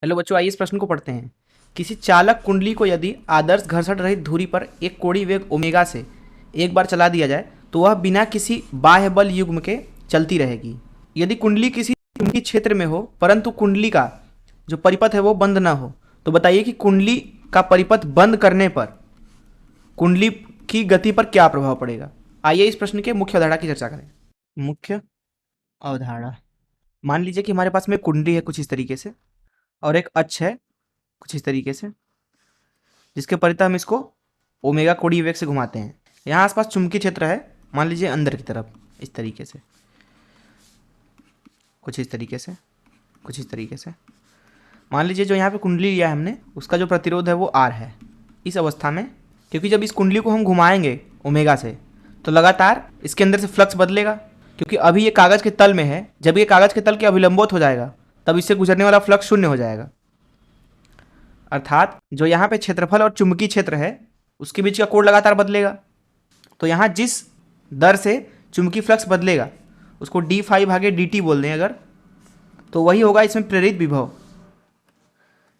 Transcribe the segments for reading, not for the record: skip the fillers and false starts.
Hello बच्चों, आइए इस प्रश्न को पढ़ते हैं। किसी चालक कुंडली को यदि आदर्श घर्षण रहित धुरी पर एक कोणीय वेग ओमेगा से एक बार चला दिया जाए तो वह बिना किसी बाह्य बल युग्म के चलती रहेगी। यदि कुंडली किसी चुंबकीय क्षेत्र में हो परंतु कुंडली का जो परिपथ है वो बंद ना हो, तो बताइए कि कुंडली का परिपथ बंद करने पर कुंडली की गति पर क्या प्रभाव पड़ेगा। आइए इस प्रश्न के मुख्य अवधारणा की चर्चा करें। मुख्य अवधारणा, मान लीजिए कि हमारे पास में कुंडली है कुछ इस तरीके से और एक अक्ष है कुछ इस तरीके से, जिसके परितः हम इसको ओमेगा कोणीय वेग से घुमाते हैं। यहाँ आसपास चुंबकीय क्षेत्र है, मान लीजिए अंदर की तरफ इस तरीके से, कुछ इस तरीके से, कुछ इस तरीके से। मान लीजिए जो यहाँ पे कुंडली लिया है हमने, उसका जो प्रतिरोध है वो आर है। इस अवस्था में, क्योंकि जब इस कुंडली को हम घुमाएंगे ओमेगा से, तो लगातार इसके अंदर से फ्लक्स बदलेगा, क्योंकि अभी ये कागज के तल में है। जब ये कागज के तल के अभिलंबोत हो जाएगा तब इससे गुजरने वाला फ्लक्स शून्य हो जाएगा। अर्थात जो यहाँ पे क्षेत्रफल और चुंबकीय क्षेत्र है उसके बीच का कोण लगातार बदलेगा। तो यहाँ जिस दर से चुंबकीय फ्लक्स बदलेगा उसको डी फाई भागे डी टी बोल दें अगर, तो वही होगा इसमें प्रेरित विभव।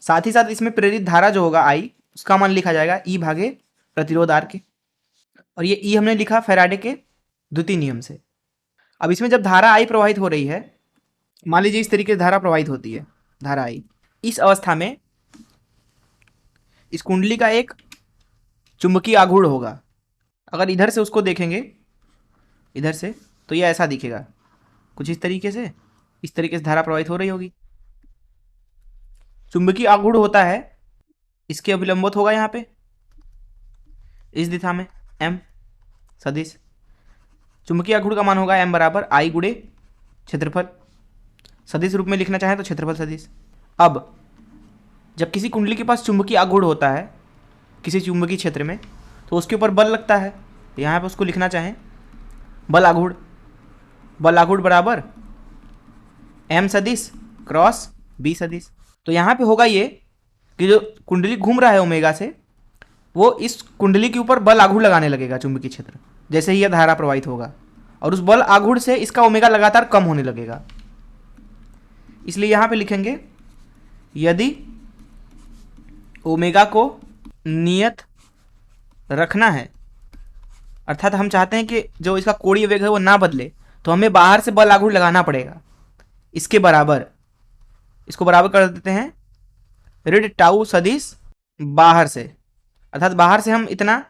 साथ ही साथ इसमें प्रेरित धारा जो होगा आई, उसका मान लिखा जाएगा ई भागे प्रतिरोध आर के। और ये ई हमने लिखा फैराडे के द्वितीय नियम से। अब इसमें जब धारा आई प्रवाहित हो रही है, मान लीजिए इस तरीके से धारा प्रवाहित होती है, धारा आई, इस अवस्था में इस कुंडली का एक चुंबकीय आघूर्ण होगा। अगर इधर से उसको देखेंगे, इधर से, तो ये ऐसा दिखेगा कुछ इस तरीके से। इस तरीके से धारा प्रवाहित हो रही होगी। चुंबकीय आघूर्ण होता है, इसके अभिलंबित होगा यहाँ पे इस दिशा में एम सदिश। चुंबकीय आघूर्ण का मान होगा एम बराबर आई गुणे क्षेत्रफल। सदिश रूप में लिखना चाहें तो क्षेत्रफल सदिश। अब जब किसी कुंडली के पास चुंबकीय आघूर्ण होता है किसी चुंबकीय क्षेत्र में, तो उसके ऊपर बल लगता है। यहाँ पे उसको लिखना चाहें बल आघूर्ण, बल आघूर्ण बराबर एम सदिश क्रॉस बी सदिश। तो यहाँ पे होगा ये कि जो कुंडली घूम रहा है ओमेगा से, वो इस कुंडली के ऊपर बल आघूर्ण लगाने लगेगा चुंबकीय क्षेत्र, जैसे ही यह धारा प्रवाहित होगा, और उस बल आघूर्ण से इसका ओमेगा लगातार कम होने लगेगा। इसलिए यहाँ पे लिखेंगे यदि ओमेगा को नियत रखना है, अर्थात हम चाहते हैं कि जो इसका कोणीय वेग है वो ना बदले, तो हमें बाहर से बल आघूर्ण लगाना पड़ेगा इसके बराबर। इसको बराबर कर देते हैं ऋण टाउ सदिश बाहर से, अर्थात बाहर से हम इतना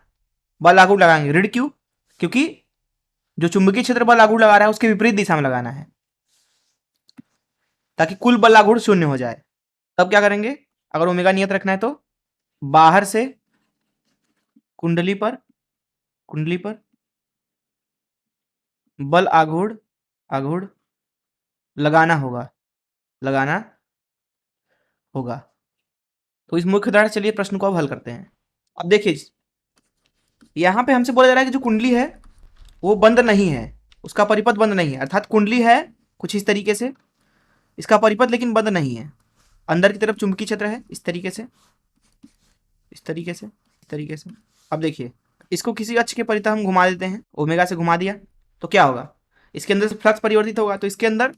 बल आघूर्ण लगाएंगे। ऋण क्यों? क्योंकि जो चुंबकीय क्षेत्र बल आघूर्ण लगा रहा है उसके विपरीत दिशा में लगाना है, ताकि कुल बल आघूर्ण शून्य हो जाए। तब क्या करेंगे, अगर ओमेगा नियत रखना है तो बाहर से कुंडली पर बल आघूर्ण लगाना होगा। तो इस मुख्य उदाहरण, चलिए प्रश्न को अब हल करते हैं। अब देखिए यहां पे हमसे बोला जा रहा है कि जो कुंडली है वो बंद नहीं है, उसका परिपथ बंद नहीं है। अर्थात कुंडली है कुछ इस तरीके से, इसका परिपथ लेकिन बंद नहीं है। अंदर की तरफ चुंबकीय क्षेत्र है इस तरीके से, इस तरीके से, इस तरीके से। अब देखिए इसको किसी अक्ष के परितः हम घुमा देते हैं, ओमेगा से घुमा दिया तो क्या होगा, इसके अंदर से फ्लक्स परिवर्तित होगा, तो इसके अंदर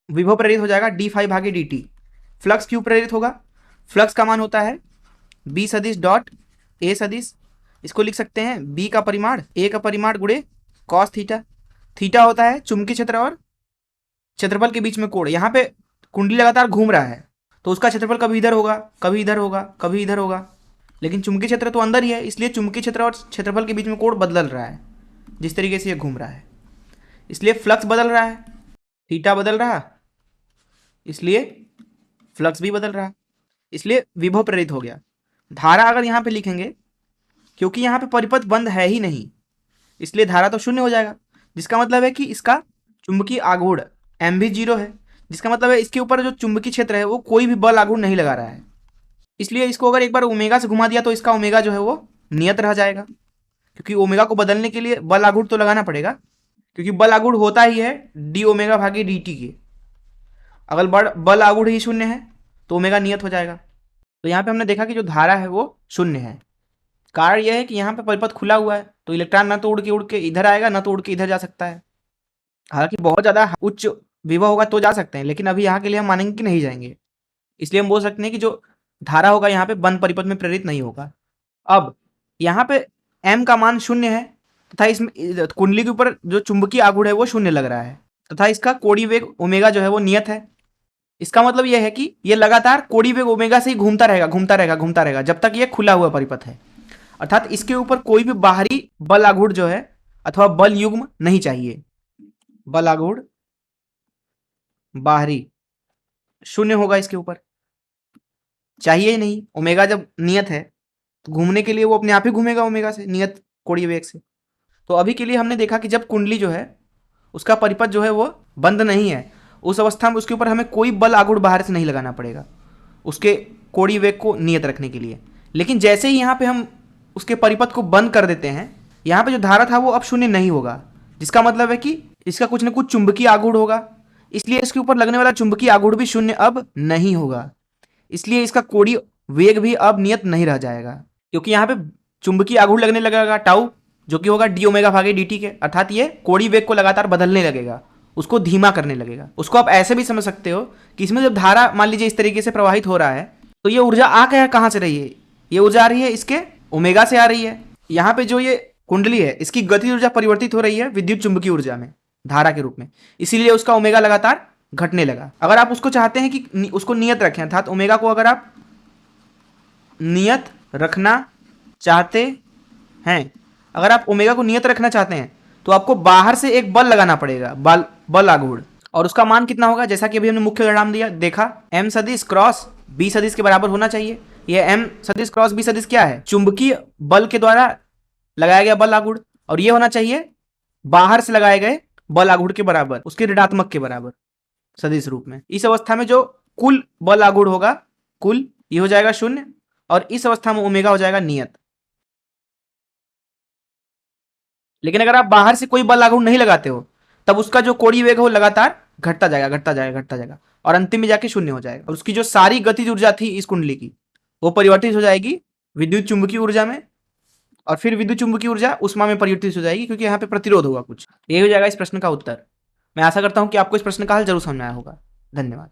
विभव प्रेरित हो जाएगा डी फाई भागे डी टी। फ्लक्स क्यों प्रेरित होगा? फ्लक्स का मान होता है बी सदिश डॉट ए सदिश। इसको लिख सकते हैं बी का परिमाण ए का परिमाण गुणे कॉस थीटा। थीटा होता है चुंबकीय क्षेत्र और क्षेत्रफल के बीच में कोण। यहाँ पे कुंडली लगातार घूम रहा है तो उसका क्षेत्रफल कभी इधर होगा, कभी इधर होगा, कभी इधर होगा, लेकिन चुंबकीय क्षेत्र तो अंदर ही है, इसलिए चुंबकीय क्षेत्र और क्षेत्रफल के बीच में कोण बदल रहा है जिस तरीके से ये घूम रहा है। इसलिए फ्लक्स बदल रहा है, थीटा बदल रहा, इसलिए फ्लक्स भी बदल रहा, इसलिए विभव प्रेरित हो गया। धारा अगर यहाँ पे लिखेंगे, क्योंकि यहाँ पे परिपथ बंद है ही नहीं, इसलिए धारा तो शून्य हो जाएगा, जिसका मतलब है कि इसका चुंबकीय आघूर्ण एम भी जीरो है, जिसका मतलब है इसके ऊपर जो चुंबकीय क्षेत्र है वो कोई भी बल आघूर्ण नहीं लगा रहा है। इसलिए इसको अगर एक बार ओमेगा से घुमा दिया तो इसका ओमेगा जो है वो नियत रह जाएगा, क्योंकि ओमेगा को बदलने के लिए बल आघूर्ण तो लगाना पड़ेगा, क्योंकि बल आघूर्ण होता ही है डी ओमेगा भागे डी टी के। अगर बल आघूर्ण ही शून्य है तो ओमेगा नियत हो जाएगा। तो यहाँ पे हमने देखा कि जो धारा है वो शून्य है। कारण यह है कि यहाँ पे परिपथ खुला हुआ है, तो इलेक्ट्रॉन ना तो उड़ के इधर आएगा, ना तो उड़ के इधर जा सकता है। हालांकि बहुत ज़्यादा उच्च विभव होगा तो जा सकते हैं, लेकिन अभी यहाँ के लिए हम मानेंगे कि नहीं जाएंगे। इसलिए हम बोल सकते हैं कि जो धारा होगा यहाँ पे बंद परिपथ में प्रेरित नहीं होगा। अब यहाँ पे m का मान 0 है तथा इसमें कुंडली के ऊपर जो चुंबकीय आघूर्ण है वो 0 लग रहा है तथा इसका कोणीय वेग ओमेगा जो है वो नियत है। इसका मतलब यह है कि ये लगातार कोणीय वेग ओमेगा से ही घूमता रहेगा घूमता रहेगा घूमता रहेगा जब तक ये खुला हुआ परिपथ है, अर्थात इसके ऊपर कोई भी बाहरी बल आघूर्ण जो है अथवा बल युग्म नहीं चाहिए। बल आघूर्ण बाहरी 0 होगा, इसके ऊपर चाहिए ही नहीं। ओमेगा जब नियत है तो घूमने के लिए वो अपने आप ही घूमेगा ओमेगा से, नियत कोणीय वेग से। तो अभी के लिए हमने देखा कि जब कुंडली जो है उसका परिपथ जो है वो बंद नहीं है, उस अवस्था में उसके ऊपर हमें कोई बल आघूर्ण बाहर से नहीं लगाना पड़ेगा उसके कोणीय वेग को नियत रखने के लिए। लेकिन जैसे ही यहाँ पे हम उसके परिपथ को बंद कर देते हैं, यहाँ पे जो धारा था वो अब 0 नहीं होगा, जिसका मतलब है कि इसका कुछ न कुछ चुंबकीय आघूर्ण होगा, इसलिए इसके ऊपर लगने वाला चुंबकीय आघूर्ण भी 0 अब नहीं होगा। इसलिए इसका कोणीय वेग भी अब नियत नहीं रह जाएगा, क्योंकि यहाँ पे चुंबकीय आघूर्ण लगने लगेगा टाउ, जो कि होगा डी ओमेगा भागे डी टी के, अर्थात ये कोणीय वेग को लगातार बदलने लगेगा, उसको धीमा करने लगेगा। उसको आप ऐसे भी समझ सकते हो कि इसमें जब धारा मान लीजिए इस तरीके से प्रवाहित हो रहा है तो ये ऊर्जा आ क्या कहाँ से रही है, ये ऊर्जा आ रही है इसके ओमेगा से आ रही है। यहाँ पे जो ये कुंडली है इसकी गति ऊर्जा परिवर्तित हो रही है विद्युत चुंबकीय ऊर्जा में धारा के रूप में, इसीलिए उसका ओमेगा लगातार घटने लगा। अगर आप उसको चाहते हैं कि उसको नियत रखें, अर्थात ओमेगा को अगर आप नियत रखना चाहते हैं, अगर आप ओमेगा को नियत रखना चाहते हैं तो आपको बाहर से एक बल लगाना पड़ेगा, बल आघूर्ण, और उसका मान कितना होगा, जैसा कि अभी हमने मुख्य परिणाम दिया देखा, m सदिश क्रॉस b सदिश के बराबर होना चाहिए। यह m सदिश क्रॉस b सदिश क्या है, चुंबकीय बल के द्वारा लगाया गया बल आघूर्ण, और यह होना चाहिए बाहर से लगाए गए बल आघूर्ण के बराबर, उसके ऋणात्मक के बराबर सदिश रूप में। इस अवस्था में जो कुल बल आघूर्ण होगा, कुल ये हो जाएगा 0, और इस अवस्था में ओमेगा हो जाएगा नियत। लेकिन अगर आप बाहर से कोई बल आघूर्ण नहीं लगाते हो तब उसका जो कोणीय वेग है वो लगातार घटता जाएगा घटता जाएगा घटता जाएगा, और अंतिम में जाके 0 हो जाएगा, और उसकी जो सारी गतिज ऊर्जा थी इस कुंडली की वो परिवर्तित हो जाएगी विद्युत चुंबकीय ऊर्जा में, और फिर विद्युत चुंबकीय ऊर्जा उष्मा में परिवर्तित हो जाएगी, क्योंकि यहाँ पे प्रतिरोध होगा कुछ। ये हो जाएगा इस प्रश्न का उत्तर। मैं आशा करता हूँ कि आपको इस प्रश्न का हल जरूर समझ में आया होगा। धन्यवाद।